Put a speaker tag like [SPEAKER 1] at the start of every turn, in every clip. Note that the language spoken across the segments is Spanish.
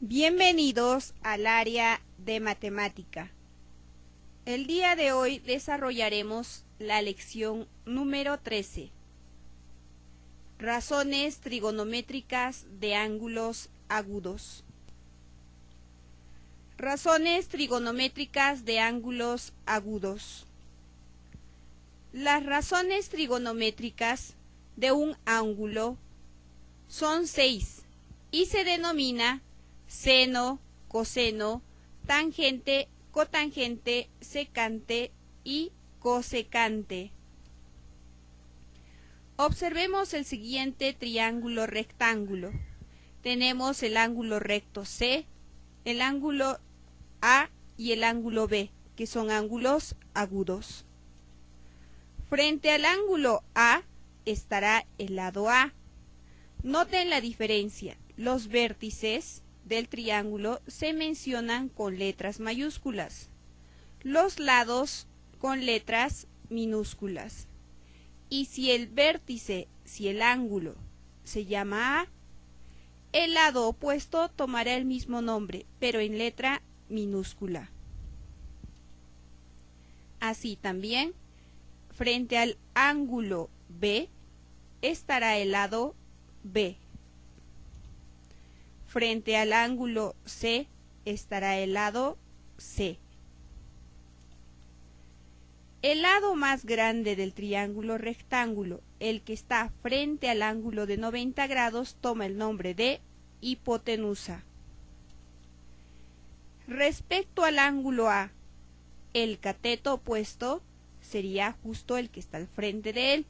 [SPEAKER 1] Bienvenidos al área de matemática. El día de hoy desarrollaremos la lección número 13. Razones trigonométricas de ángulos agudos. Razones trigonométricas de ángulos agudos. Las razones trigonométricas de un ángulo son 6 y se denomina seno, coseno, tangente, cotangente, secante y cosecante. Observemos el siguiente triángulo rectángulo. Tenemos el ángulo recto C, el ángulo A y el ángulo B, que son ángulos agudos. Frente al ángulo A estará el lado A. Noten la diferencia. Los vértices del triángulo se mencionan con letras mayúsculas, los lados con letras minúsculas. Y si el ángulo se llama A, el lado opuesto tomará el mismo nombre, pero en letra minúscula. Así también, frente al ángulo B estará el lado B. Frente al ángulo C estará el lado C. El lado más grande del triángulo rectángulo, el que está frente al ángulo de 90 grados, toma el nombre de hipotenusa. Respecto al ángulo A, el cateto opuesto sería justo el que está al frente de él.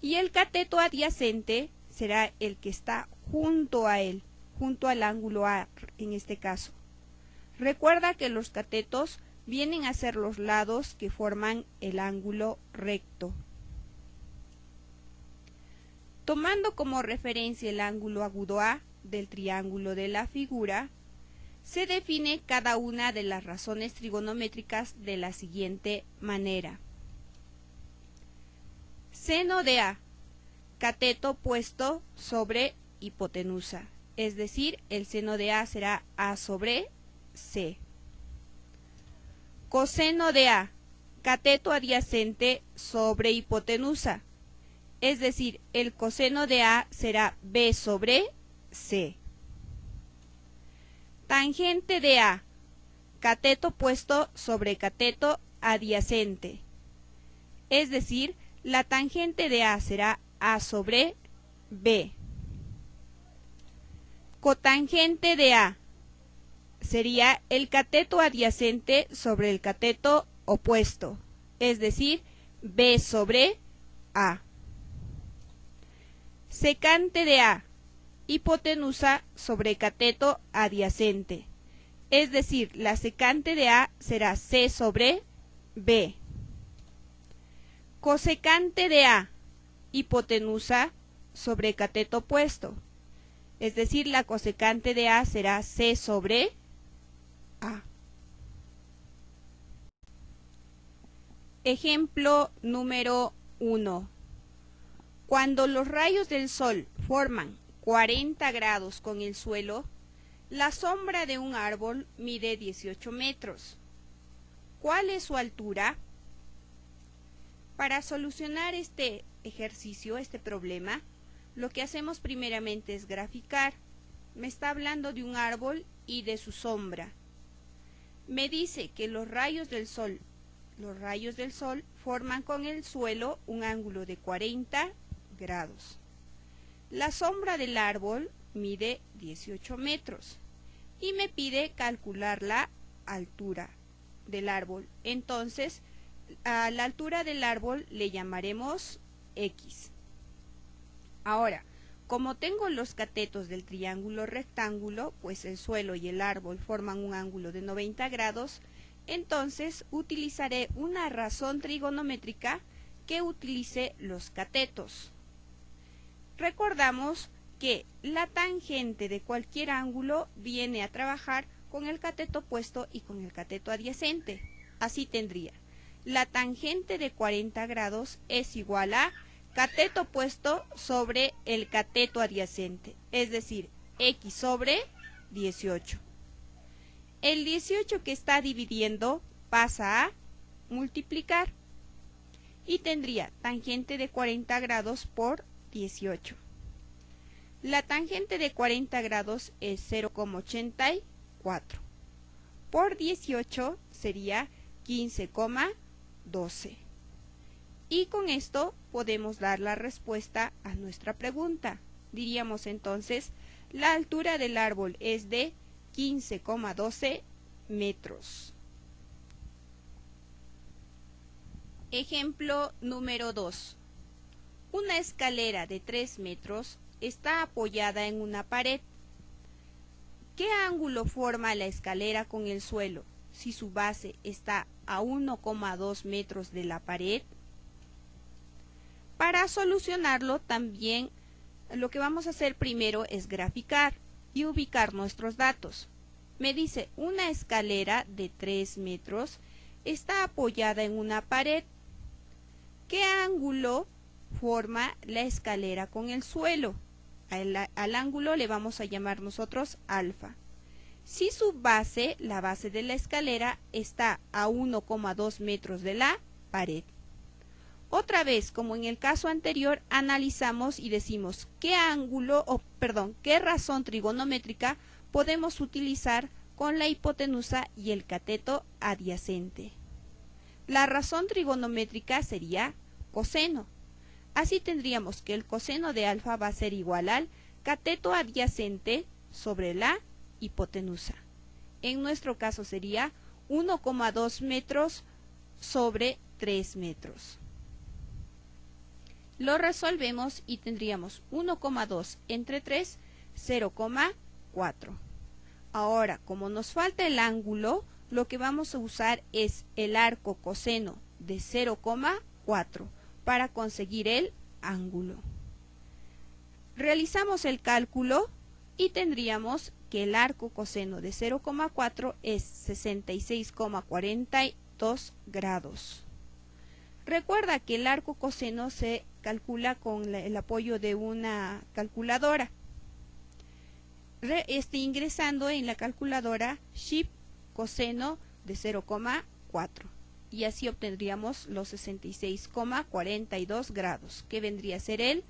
[SPEAKER 1] Y el cateto adyacente será el que está junto a él, junto al ángulo A en este caso. Recuerda que los catetos vienen a ser los lados que forman el ángulo recto. Tomando como referencia el ángulo agudo A del triángulo de la figura, se define cada una de las razones trigonométricas de la siguiente manera. Seno de A, cateto puesto sobre hipotenusa, es decir, el seno de A será A sobre C. Coseno de A, cateto adyacente sobre hipotenusa, es decir, el coseno de A será B sobre C. Tangente de A, cateto puesto sobre cateto adyacente, es decir, la tangente de A será A sobre B. Cotangente de A sería el cateto adyacente sobre el cateto opuesto, es decir, B sobre A. Secante de A, hipotenusa sobre cateto adyacente, es decir, la secante de A será C sobre B. Cosecante de A, hipotenusa sobre cateto opuesto, es decir, la cosecante de A será C sobre A. Ejemplo número 1. Cuando los rayos del sol forman 40 grados con el suelo, la sombra de un árbol mide 18 metros. ¿Cuál es su altura? Para solucionar este ejercicio, este problema, lo que hacemos primeramente es graficar. Me está hablando de un árbol y de su sombra. Me dice que los rayos del sol forman con el suelo un ángulo de 40 grados. La sombra del árbol mide 18 metros y me pide calcular la altura del árbol. Entonces, a la altura del árbol le llamaremos X. Ahora, como tengo los catetos del triángulo rectángulo, pues el suelo y el árbol forman un ángulo de 90 grados, entonces utilizaré una razón trigonométrica que utilice los catetos. Recordamos que la tangente de cualquier ángulo viene a trabajar con el cateto opuesto y con el cateto adyacente. Así tendría: la tangente de 40 grados es igual a cateto opuesto sobre el cateto adyacente, es decir, x sobre 18. El 18 que está dividiendo pasa a multiplicar y tendría tangente de 40 grados por 18. La tangente de 40 grados es 0,84. Por 18 sería 15,12. Y con esto podemos dar la respuesta a nuestra pregunta. Diríamos entonces, la altura del árbol es de 15,12 metros. Ejemplo número 2. Una escalera de 3 metros está apoyada en una pared. ¿Qué ángulo forma la escalera con el suelo si su base está a 1,2 metros de la pared? Para solucionarlo también lo que vamos a hacer primero es graficar y ubicar nuestros datos. Me dice una escalera de 3 metros está apoyada en una pared. ¿Qué ángulo forma la escalera con el suelo? Al ángulo le vamos a llamar nosotros alfa. Si su base, la base de la escalera, está a 1,2 metros de la pared. Otra vez, como en el caso anterior, analizamos y decimos qué qué razón trigonométrica podemos utilizar con la hipotenusa y el cateto adyacente. La razón trigonométrica sería coseno. Así tendríamos que el coseno de alfa va a ser igual al cateto adyacente sobre la hipotenusa. En nuestro caso sería 1,2 metros sobre 3 metros. Lo resolvemos y tendríamos 1,2 entre 3, 0,4. Ahora, como nos falta el ángulo, lo que vamos a usar es el arco coseno de 0,4 para conseguir el ángulo. Realizamos el cálculo y tendríamos que el arco coseno de 0,4 es 66,42 grados. Recuerda que el arco coseno se calcula con el apoyo de una calculadora. Ingresando en la calculadora SHIP coseno de 0,4 y así obtendríamos los 66,42 grados, que vendría a ser el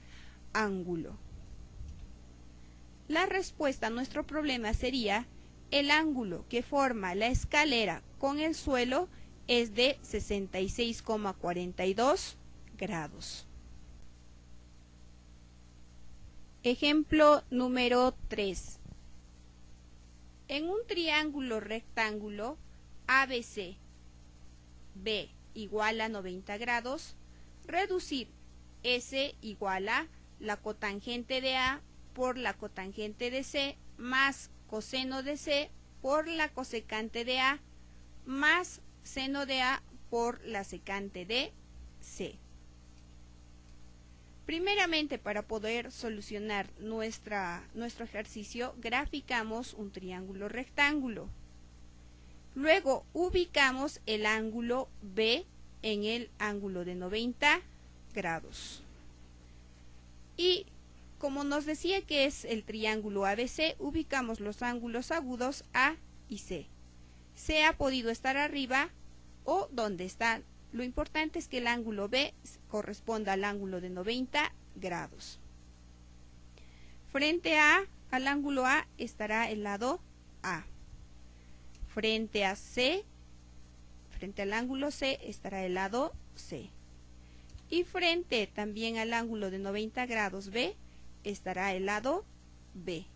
[SPEAKER 1] ángulo. La respuesta a nuestro problema sería el ángulo que forma la escalera con el suelo es de 66,42 grados. Ejemplo número 3. En un triángulo rectángulo ABC, B igual a 90 grados, reducir S igual a la cotangente de A por la cotangente de C más coseno de C por la cosecante de A más seno de A por la secante de C. Primeramente, para poder solucionar nuestro ejercicio, graficamos un triángulo rectángulo. Luego ubicamos el ángulo B en el ángulo de 90 grados. Y como nos decía que es el triángulo ABC, ubicamos los ángulos agudos A y C. C ha podido estar arriba o donde está. Lo importante es que el ángulo B corresponda al ángulo de 90 grados. Frente al ángulo A estará el lado A. Frente al ángulo C estará el lado C. Y frente también al ángulo de 90 grados B estará el lado B.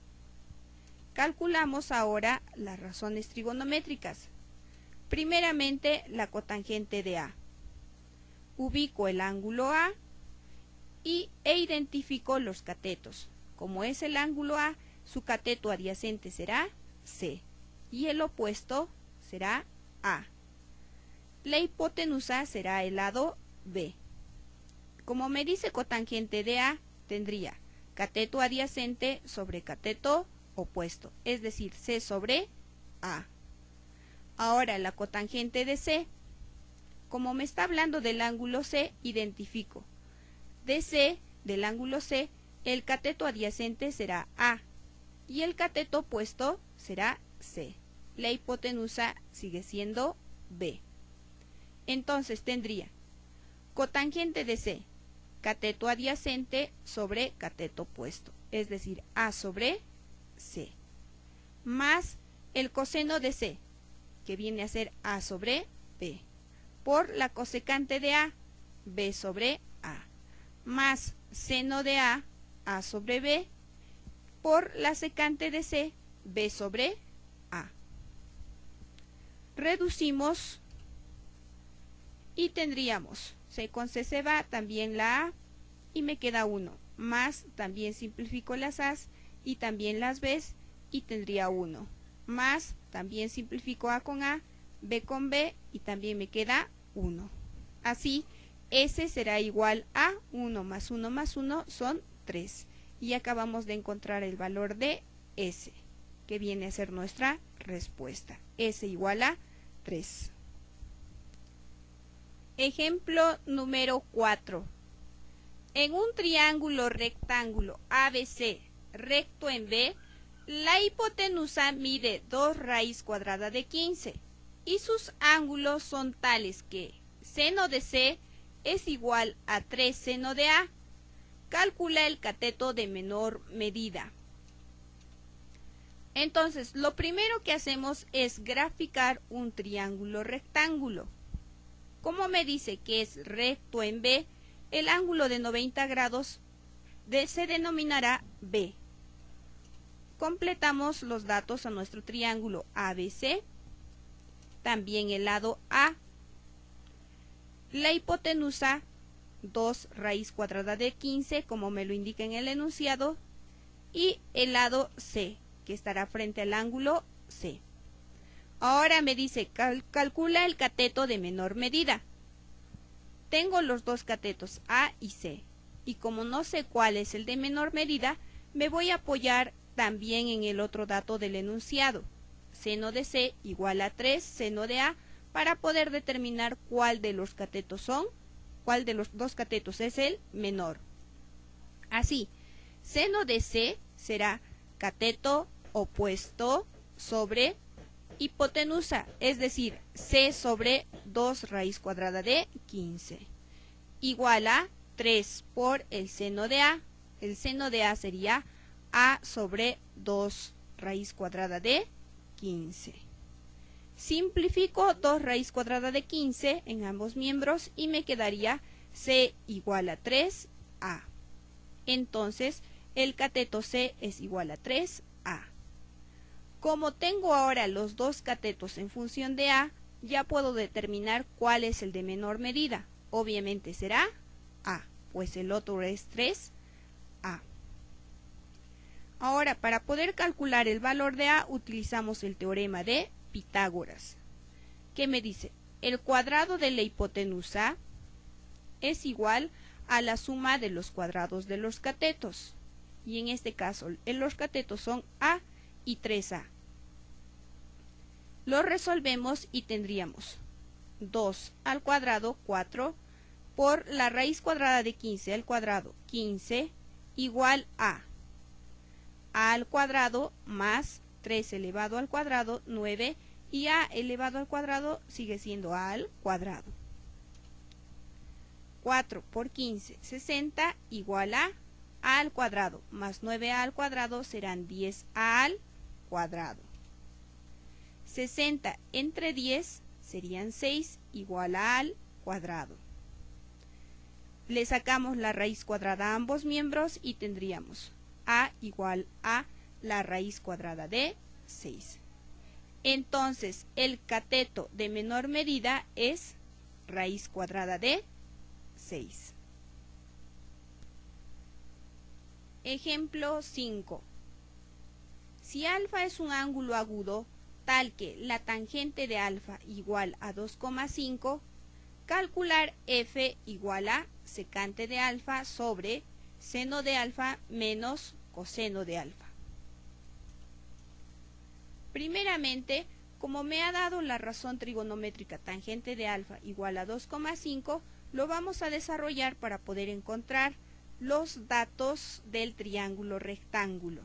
[SPEAKER 1] Calculamos ahora las razones trigonométricas. Primeramente, la cotangente de A. Ubico el ángulo A e identifico los catetos. Como es el ángulo A, su cateto adyacente será C y el opuesto será A. La hipotenusa será el lado B. Como me dice cotangente de A, tendría cateto adyacente sobre cateto opuesto, es decir, C sobre A. Ahora la cotangente de C. Como me está hablando del ángulo C, identifico. de C, del ángulo C, el cateto adyacente será A y el cateto opuesto será C. La hipotenusa sigue siendo B. Entonces tendría cotangente de C, cateto adyacente sobre cateto opuesto, es decir, A sobre C, más el coseno de C, que viene a ser A sobre B, por la cosecante de A, B sobre A, más seno de A sobre B, por la secante de C, B sobre A. Reducimos y tendríamos C con C se va, también la A, y me queda 1, más también simplifico las A's y también las B's, y tendría 1, más también simplifico A con A, B con B, y también me queda 1. Así, S será igual a 1 más 1 más 1 son 3. Y acabamos de encontrar el valor de S, que viene a ser nuestra respuesta. S igual a 3. Ejemplo número 4. En un triángulo rectángulo ABC recto en B, la hipotenusa mide 2 raíz cuadrada de 15 y sus ángulos son tales que seno de C es igual a 3 seno de A. Calcula el cateto de menor medida. Entonces, lo primero que hacemos es graficar un triángulo rectángulo. Como me dice que es recto en B, el ángulo de 90 grados se denominará B. Completamos los datos a nuestro triángulo ABC, también el lado A. La hipotenusa 2 raíz cuadrada de 15, como me lo indica en el enunciado, y el lado C, que estará frente al ángulo C. Ahora me dice, calcula el cateto de menor medida. Tengo los dos catetos A y C, y como no sé cuál es el de menor medida, me voy a apoyar también en el otro dato del enunciado. Seno de C igual a 3 seno de A, para poder determinar cuál de los catetos son, cuál de los dos catetos es el menor. Así, seno de C será cateto opuesto sobre hipotenusa, es decir, C sobre 2 raíz cuadrada de 15, igual a 3 por el seno de A. El seno de A sería A sobre 2 raíz cuadrada de 15. Simplifico 2 raíz cuadrada de 15 en ambos miembros y me quedaría C igual a 3A. Entonces, el cateto C es igual a 3A. Como tengo ahora los dos catetos en función de A, ya puedo determinar cuál es el de menor medida. Obviamente será A, pues el otro es 3A. Ahora, para poder calcular el valor de A, utilizamos el teorema de Pitágoras, que me dice, el cuadrado de la hipotenusa es igual a la suma de los cuadrados de los catetos. Y en este caso, los catetos son A y 3A. Lo resolvemos y tendríamos 2 al cuadrado, 4, por la raíz cuadrada de 15 al cuadrado, 15, igual a al cuadrado más 3 elevado al cuadrado, 9, y A elevado al cuadrado sigue siendo A al cuadrado. 4 por 15, 60, igual a al cuadrado más 9A al cuadrado serán 10A al cuadrado. 60 entre 10 serían 6, igual a al cuadrado. Le sacamos la raíz cuadrada a ambos miembros y tendríamos A igual a la raíz cuadrada de 6. Entonces, el cateto de menor medida es raíz cuadrada de 6. Ejemplo 5. Si alfa es un ángulo agudo tal que la tangente de alfa igual a 2,5, calcular f igual a secante de alfa sobre seno de alfa menos coseno de alfa. Primeramente, como me ha dado la razón trigonométrica tangente de alfa igual a 2,5, lo vamos a desarrollar para poder encontrar los datos del triángulo rectángulo.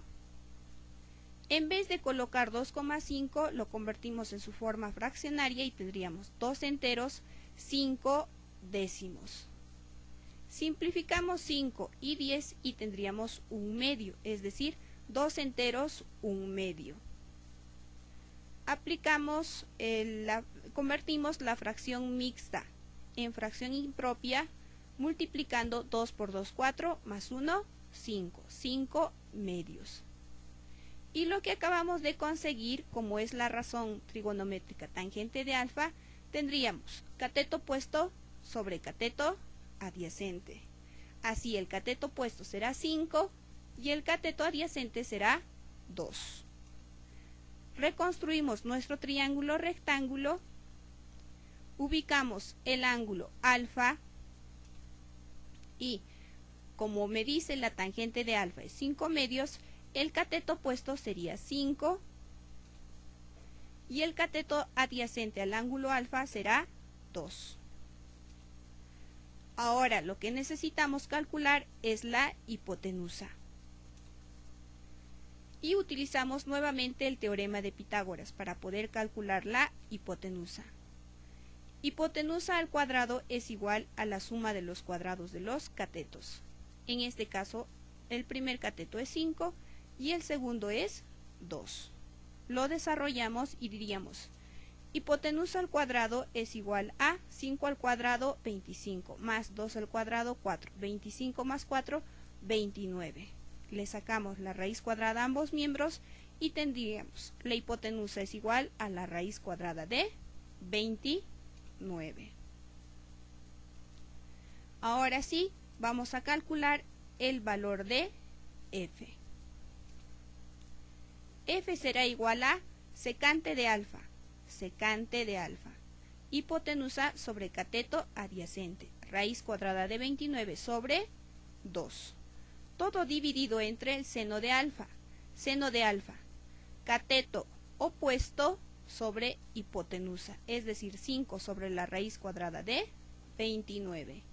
[SPEAKER 1] En vez de colocar 2,5 lo convertimos en su forma fraccionaria y tendríamos 2 enteros, 5 décimos. Simplificamos 5 y 10 y tendríamos 1/2, es decir, 2 enteros, 1/2. Convertimos la fracción mixta en fracción impropia multiplicando 2 por 2, 4, más 1, 5, 5 medios. Y lo que acabamos de conseguir, como es la razón trigonométrica tangente de alfa, tendríamos cateto opuesto sobre cateto adyacente. Así el cateto opuesto será 5 y el cateto adyacente será 2. Reconstruimos nuestro triángulo rectángulo, ubicamos el ángulo alfa y como me dice la tangente de alfa es 5 medios, el cateto opuesto sería 5 y el cateto adyacente al ángulo alfa será 2. Ahora lo que necesitamos calcular es la hipotenusa. Y utilizamos nuevamente el teorema de Pitágoras para poder calcular la hipotenusa. Hipotenusa al cuadrado es igual a la suma de los cuadrados de los catetos. En este caso, el primer cateto es 5 y el segundo es 2. Lo desarrollamos y diríamos, hipotenusa al cuadrado es igual a 5 al cuadrado, 25, más 2 al cuadrado, 4. 25 más 4, 29. Le sacamos la raíz cuadrada a ambos miembros y tendríamos, la hipotenusa es igual a la raíz cuadrada de 29. Ahora sí, vamos a calcular el valor de f. F será igual a secante de alfa, hipotenusa sobre cateto adyacente, raíz cuadrada de 29 sobre 2. Todo dividido entre el seno de alfa, cateto opuesto sobre hipotenusa, es decir, 5 sobre la raíz cuadrada de 29,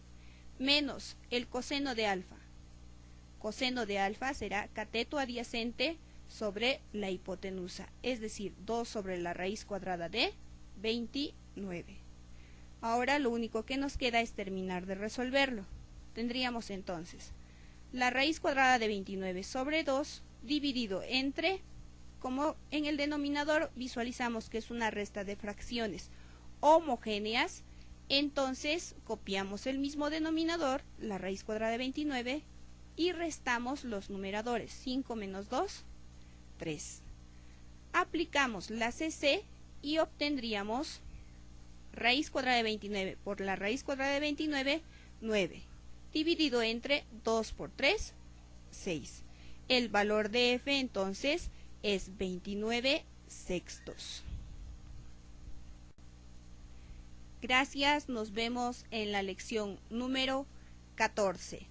[SPEAKER 1] menos el coseno de alfa. Coseno de alfa será cateto adyacente sobre la hipotenusa, es decir, 2 sobre la raíz cuadrada de 29. Ahora lo único que nos queda es terminar de resolverlo. Tendríamos entonces la raíz cuadrada de 29 sobre 2 dividido entre, como en el denominador visualizamos que es una resta de fracciones homogéneas, entonces copiamos el mismo denominador, la raíz cuadrada de 29, y restamos los numeradores, 5 menos 2, 3. Aplicamos la CC y obtendríamos raíz cuadrada de 29 por la raíz cuadrada de 29, 9, dividido entre 2 por 3, 6. El valor de f entonces es 29 sextos. Gracias, nos vemos en la lección número 14.